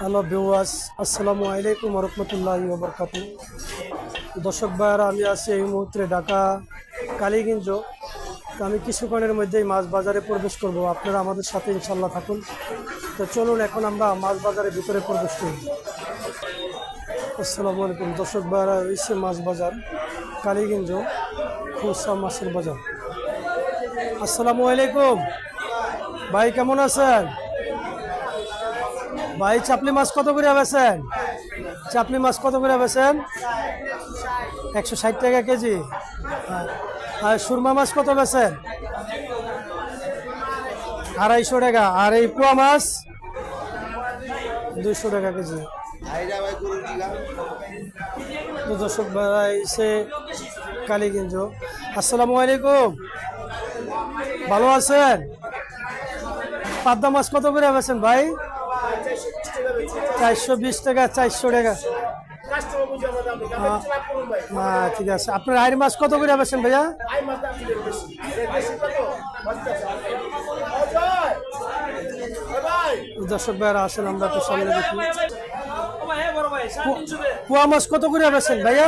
Hello viewers, আসসালামু আলাইকুম ওয়া রাহমাতুল্লাহি ওয়া বারাকাতুহু। দর্শক ভাইরা, আমি আছি এই মুহূর্তে ঢাকা কালীগঞ্জ। তো আমি কিছুক্ষণের মধ্যেই মাছ বাজারে প্রবেশ করব, আপনারা আমাদের সাথে ইনশাল্লাহ থাকুন। তো চলুন এখন আমরা মাছ বাজারের ভিতরে প্রবেশ করি। আসসালামু আলাইকুম দর্শক ভাইরা, রয়েছে মাছ বাজার কালীগঞ্জ, খুচরা মাছের বাজার। আসসালামু আলাইকুম ভাই, কেমন আছেন ভাই? চাপলি মাছ কত করে বেছেন? চাপলি মাছ কত করে বেছেন? 160 টাকা কেজি। আর সুরমা মাছ কত বেছেন? 250 টাকা। আর এই পোয়া মাছ 200 টাকা কেজি। তো দর্শক ভাই, এসে কালীগঞ্জ। আসসালামু আলাইকুম, ভালো আছেন? পাবদা মাছ কত করে বেছেন ভাই? 420 টাকা, 400 টাকা। ঠিক আছে। আপনার আইর মাছ কত করে বেছেন ভাইয়া? দর্শক ভাইয়ারা আসেন, আমরা একটু সামনে দেখি। পোয়া মাছ কত করে বেছেন ভাইয়া?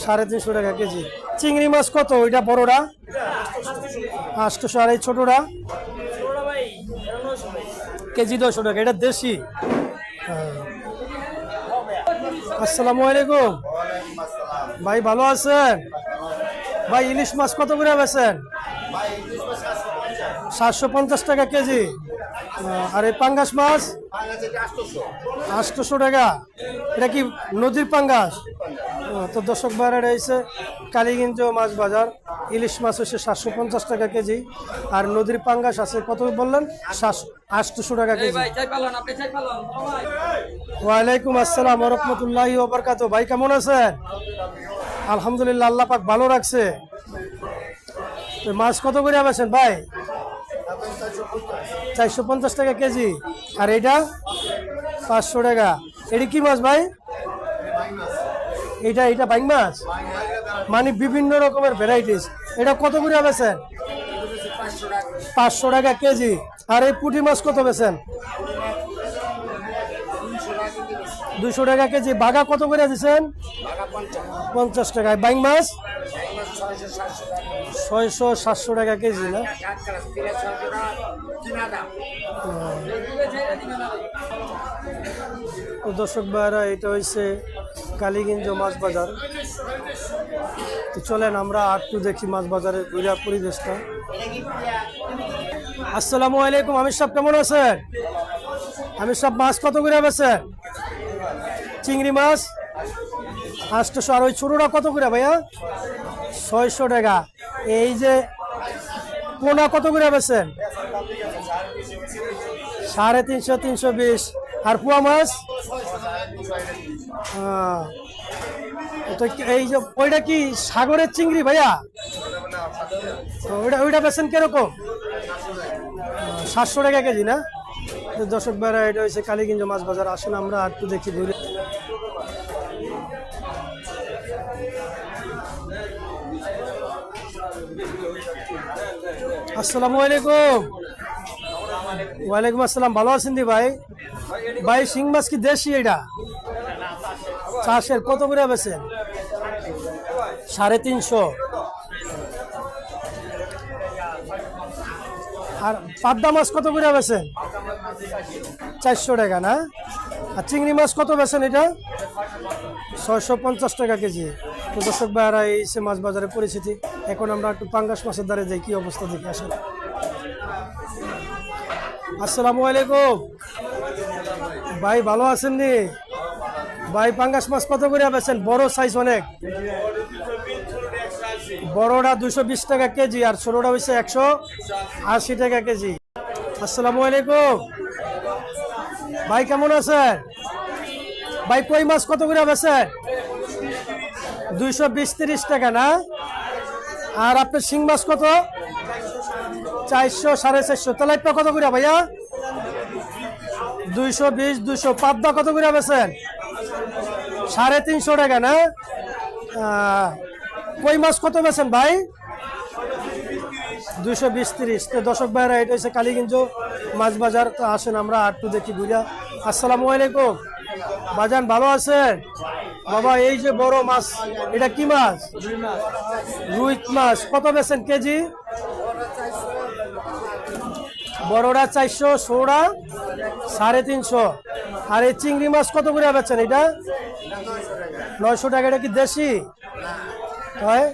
350 টাকা কেজি। চিংড়ি মাছ কত? ওইটা বড়টা 800, আর এই ছোটটা কেজি 200 টাকা। এটা দেশি। আসসালামু আলাইকুম ভাই, ভালো আছেন ভাই? ইলিশ মাছ কত করে বেছেন? 750 টাকা কেজি। আর এই পাঙ্গাস মাছ 800 টাকা। এটা কি নদীর পাঙ্গাস? তো দর্শক ভাইরা, রয়েছে কালীগঞ্জ মাছ বাজার। ইলিশ মাছ হচ্ছে 750 টাকা কেজি, আর নদীর পাঙ্গাস আছে কত বললেন? 800 টাকা কেজি। ওয়ালাইকুম আসসালাম ওয়া রাহমাতুল্লাহি ওয়া বারাকাতুহু। ভাই কেমন আছেন? আলহামদুলিল্লাহ, আল্লাহ পাক ভালো রাখছে। তো মাছ কত করে বেছেন ভাই? 450 টাকা কেজি। আর এটা 500 টাকা। এটা কি মাছ ভাই? এটা বাইং মাছ, মানে বিভিন্ন রকমের ভ্যারাইটিস। এটা কত করে বেছেন? 500 টাকা কেজি। আর এই পুঁটি মাছ কত বেছেন? 200 টাকা কেজি। বাঘা কত করে দিচ্ছেন? 50 টাকা। বাইং মাছ 600-700 টাকা কেজি না? দর্শক ভাইরা, এটা হচ্ছে কালীগঞ্জ মাছ বাজার। তো চলেন আমরা একটু দেখি মাছ বাজারের ঘুরা পরিবেশটা। আসসালামু আলাইকুম আমির সাহেব, কেমন আছেন? আমির সাহেব, মাছ কত করে বেছেন? চিংড়ি মাছ 800। আর ওই ছোটটা কত করে ভাইয়া? 600 টাকা। এই যে পোনা কত করে বেছেন? 350, 320। আর পোয়া মাছ এই যে ওইটা কি সাগরের চিংড়ি ভাইয়া? ওইটা বেছেন কিরকম? 700 টাকা কেজি না? দর্শক ভাইরা, এটা হচ্ছে কালীগঞ্জ মাছ বাজার। আসেন আমরা একটু দেখি ঘুরে। আসসালামু আলাইকুম। ওয়ালাইকুম আসসালাম, ভালো আছেন দি ভাই? ভাই শিং মাছ কি দেশি? এটা চাষের। কত করে বেছেন? 350। আর পাবদা মাছ কত করে বেছেন? 400 টাকা না? আর চিংড়ি মাছ কত বেছেন? এটা 650 টাকা কেজি। তো দর্শক ভাইরা, এই সে মাছ বাজারের পরিস্থিতি। এখন আমরা একটু পাঙ্গাস মাছের দ্বারে যাই, কি অবস্থা দেখে আসেন। আসসালামু আলাইকুম ভাই, ভালো আছেন নি ভাই? পাঙ্গাস মাছ কত করে বেছেন? বড় সাইজ অনেক। বড়টা 220 টাকা কেজি, আর ছোটটা হচ্ছে 180 টাকা কেজি। আসসালামু আলাইকুম ভাই, কেমন আছেন ভাই? কই মাছ কত করে বেছেন? 220-30 টাকা না? আর আপনার শিং মাছ কত? 400, 450। তেলাপিয়া কত করে ভাইয়া? 220, 200। পাবদা কত করে বেছেন? 350 টাকা না? কই মাছ কত বেছেন ভাই? 220-30। তো দর্শক ভাইরা এটা হচ্ছে কালীগঞ্জ মাছ বাজার। তো আসেন আমরা একটু দেখি ঘুরিয়া। আসসালামু আলাইকুম বাজান, ভালো আছেন বাবা? এই যে বড় মাছ, এটা কি মাছ? রুই মাছ। কত বেছেন কেজি? বড়টা 400, ছোড়া 350। আর এই চিংড়ি মাছ কত করে বেচেন? এটা 900 টাকা। এটা কি দেশি হয়?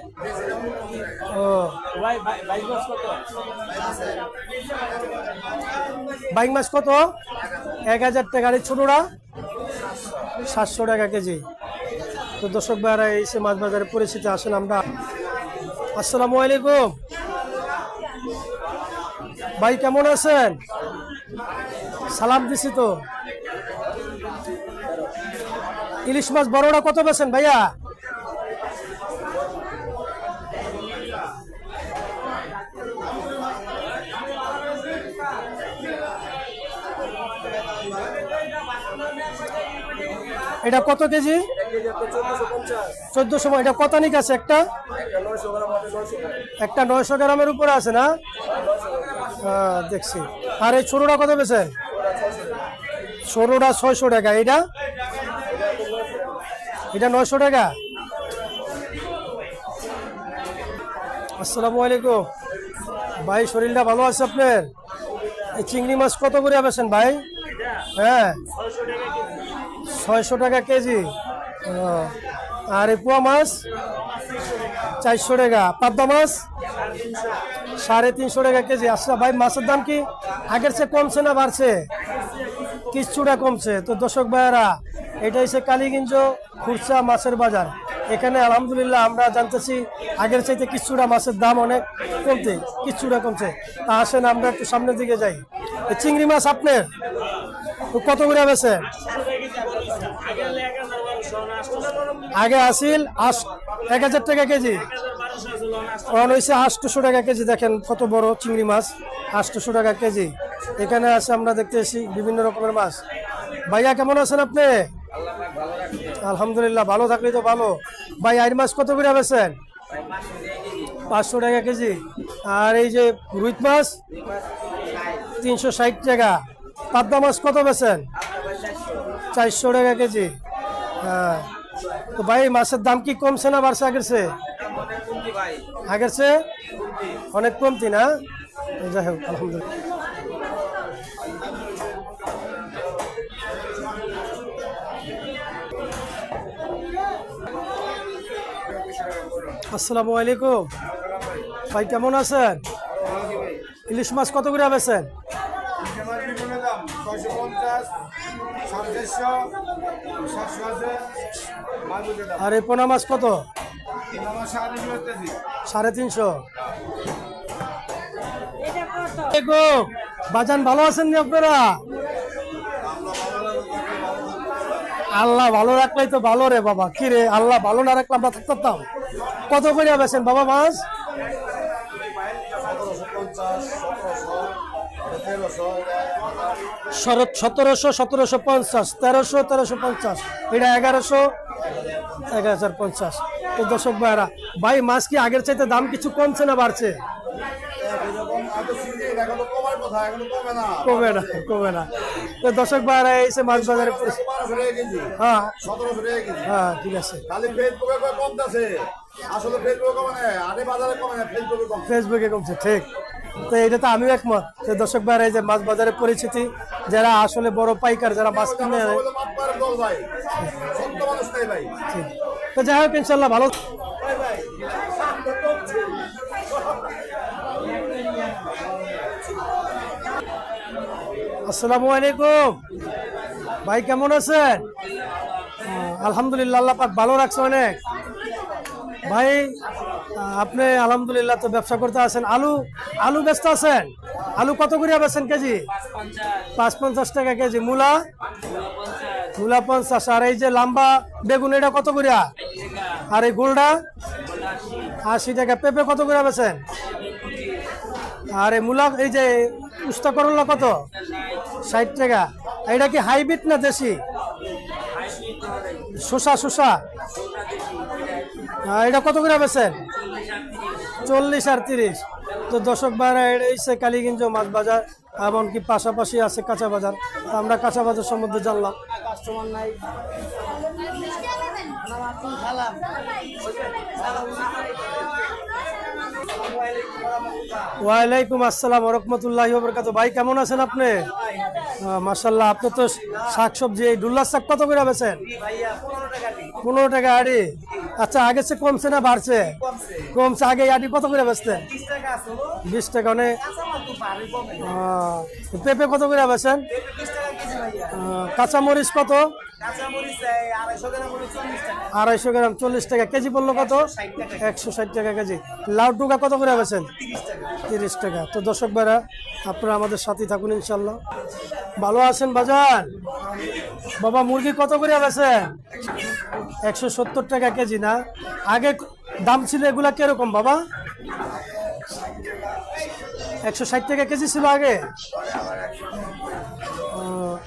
ও বাইক মাছ কত? 1000 টাকা। আর এই ছোটরা 700 টাকা কেজি। তো দর্শক ভাইরা এসে মাছ বাজারে পরিচিতি আসেন আমরা। আসসালামু আলাইকুম ভাই, কেমন আছেন? সালাম দিছি তো। ইলিশ মাছ বড়টা কত বেছেন ভাইয়া? এটা কত কেজি? 1400। এটা কত নিক আছে? একটা 900 গ্রামের উপরে আছে না? হ্যাঁ দেখছি। আর এই ছোটটা কত বেছেন? ছোটটা 600 টাকা। এটা 900 টাকা। আসসালামু আলাইকুম ভাই, শরীরটা ভালো আছে আপনার? এই চিংড়ি মাছ কত করে বেছেন ভাই? হ্যাঁ 600 টাকা কেজি। আর এই পোয়া মাছ 400 টাকা। পাবদা মাছ 350 টাকা কেজি। আচ্ছা ভাই, মাছের দাম কি আগের চেয়ে কমছে না বাড়ছে? কিছুটা কমছে। তো দর্শক ভাইয়েরা, এটা হচ্ছে কালীগঞ্জ খুরসা মাছের বাজার। এখানে আলহামদুলিল্লাহ আমরা জানতেছি আগের চাইতে কিছুটা মাছের দাম অনেক কিছুটা কমছে। তা আসেন আমরা একটু সামনের দিকে যাই। এই চিংড়ি মাছ আপনার কত করে বেছেন? আগে আসিল 1000 টাকা কেজি, এখন হয়েছে 800 টাকা কেজি। দেখেন কত বড় চিংড়ি মাছ, 800 টাকা কেজি। এখানে আছে আমরা দেখতে এসি বিভিন্ন রকমের মাছ। ভাইয়া কেমন আছেন আপনি? আলহামদুলিল্লাহ, ভালো থাকলেই তো ভালো। ভাই আইর মাছ কত করে বেছেন? 500 টাকা কেজি। আর এই যে রুই মাছ 360 টাকা। পাবদা মাছ কত বেছেন? 400 টাকা কেজি। হ্যাঁ, তো ভাই মাছের দাম কি কমছে না বাড়ছে আগের চেয়ে? আগের চেয়ে অনেক কমতি না? যাই হোক আলহামদুলিল্লাহ। আসসালামু আলাইকুম ভাই, কেমন আছেন? ইলিশ মাছ কত করে বেছেন? আর এই পোনা মাছ কত? 350। বাজান ভালো আছেন নি আপনারা? আল্লাহ ভালো রাখলেই তো ভালো রে বাবা। কি রে, আল্লাহ ভালো না রাখলে আমরা থাকতাম। কত করে বেছেন বাবা মাছ? 1700, 1750, 1300, 1350। এটা 1100, 1050। তো দর্শক ভাইরা, ভাই মাছ কি আগের চাইতে দাম কিছু কমছে না বাড়ছে? কমে না। তো দর্শক ভাইরা এসে মাছ বাজারে। হ্যাঁ হ্যাঁ ঠিক আছে। ফেসবুকে কমছে, ঠিক। তো এটা তো আমিও একমত। তো দর্শক ভাইরা এই যে মাছ বাজারে পরিচিতি, যারা আসলে বড় পাইকার, যারা মাছ কিনে, তো যাই হোক ইনশাল্লাহ ভালো। আসসালামু আলাইকুম ভাই, কেমন আছেন? আলহামদুলিল্লাহ, আল্লাহ পাক ভালো রাখছে অনেক। ভাই আপনি আলহামদুলিল্লাহ তো ব্যবসা করতে আছেন, আলু ব্যস্ত আছেন? আলু কত করে বেছেন কেজি? 550 টাকা কেজি। মূলা 50। আর এই যে লম্বা বেগুন এটা কত করে? আর এই গোলটা 80 টাকা। পেঁপে কত করে বেছেন? আর এই মূলা, এই যে উস্তা করলা কত? 60 টাকা। এটা কি হাইব্রিড না দেশি? শসা এটা কত করে বেছেন? 40 আর 30। তো তো দর্শক ভাইরা এটা হচ্ছে কালীগঞ্জ মাছ বাজার, এমনকি পাশাপাশি আছে কাঁচা বাজার। তো আমরা কাঁচা বাজার সম্বন্ধে জানলাম। কাস্টমার নাই। ওয়ালাইকুম আসসালাম রহমতুল্লাহি ওয়া বারাকাতুহু। ভাই কেমন আছেন আপনি? মাশাআল্লাহ, আপনি তো শাকসবজি এই ডুল্লার শাক কত করে বেচেন? 15 টাকা আড়ি। আচ্ছা, আগে চেয়ে কমছে না বাড়ছে? কমছে। আগে আড়ি কত করে বেচতেন? 20 টাকা। মানে পেঁপে কত করে বেচেন? কাঁচামরিচ কত? 250 গ্রাম 40 টাকা কেজি। বললো কত? 160 টাকা কেজি। লাউ টুকা কত করে বেচেন? 30 টাকা। তো দর্শক ভাইরা, আপনারা আমাদের সাথে থাকুন ইনশাল্লাহ। ভালো আছেন বাজার? বাবা মুরগি কত করে বেচেন? 170 টাকা কেজি না? আগে দাম ছিল এগুলা কিরকম বাবা? 160 টাকা কেজি ছিল আগে।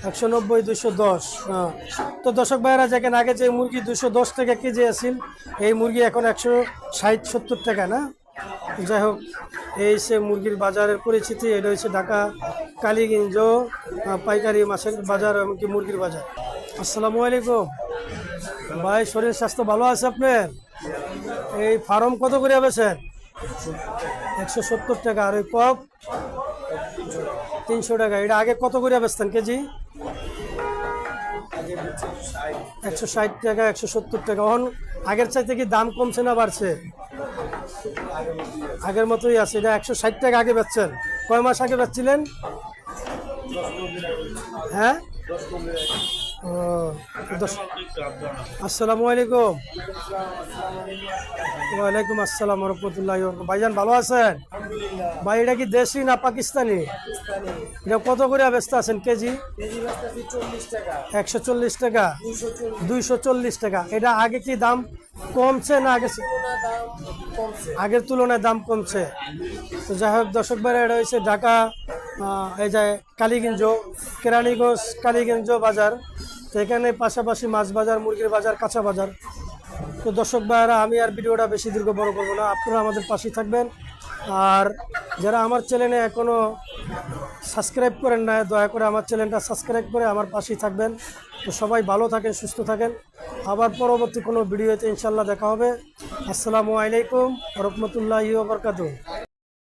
190 210। তো দর্শক ভাইয়েরা, যেখানে আগে যে মুরগি 210 টাকা কেজি আছিল, এই মুরগি এখন 160-70 টাকা না? যাই হোক, এই সে মুরগির বাজারের পরিচিতি। এটা হচ্ছে ঢাকা কালীগঞ্জ পাইকারি মাছের বাজার, এমনকি মুরগির বাজার। আসসালামু আলাইকুম ভাই, শরীর স্বাস্থ্য ভালো আছে আপনার? এই ফার্ম কত করে বেচেন? 170 টাকা। আর ওই পপ 300 টাকা। এটা আগে কত করে বেচতেন কেজি? 160 টাকা 170 টাকা। এখন আগের চাইতে কি দাম কমছে না বাড়ছে? আগের মতোই আছে। এটা 160 টাকা আগে বেচছেন। কয় মাস আগে বেচছিলেন? হ্যাঁ। ও, আসসালামু আলাইকুম। ওয়ালাইকুম আসসালাম রহমতুল্লাহ। ভাইজান ভালো আছেন? ভাই এটা কি দেশি না পাকিস্তানি? এটা কত করে ব্যস্ত আছেন কেজি? 140 টাকা 240 টাকা। এটা আগে কি দাম কমছে না আগের তুলনায় দাম কমছে? তো যাই হোক দর্শক ভাইরা, এটা হচ্ছে ঢাকা এই যে কালীগঞ্জ, কেরানীগঞ্জ কালীগঞ্জ বাজার। তো এখানে পাশাপাশি মাছ বাজার, মুরগির বাজার, কাঁচা বাজার। তো দর্শক ভাইরা, আমি আর ভিডিওটা বেশি দীর্ঘ বড় করবো না, আপনারা আমাদের পাশে থাকবেন। আর যারা আমার চ্যানেলে এখনও সাবস্ক্রাইব করেন না, দয়া করে আমার চ্যানেলটা সাবস্ক্রাইব করে আমার পাশেই থাকবেন। তো সবাই ভালো থাকেন, সুস্থ থাকেন। আবার পরবর্তী কোনো ভিডিওতে ইনশাল্লাহ দেখা হবে। আসসালামু আলাইকুম রহমতুল্লাহি ওয়া বারাকাতুহু।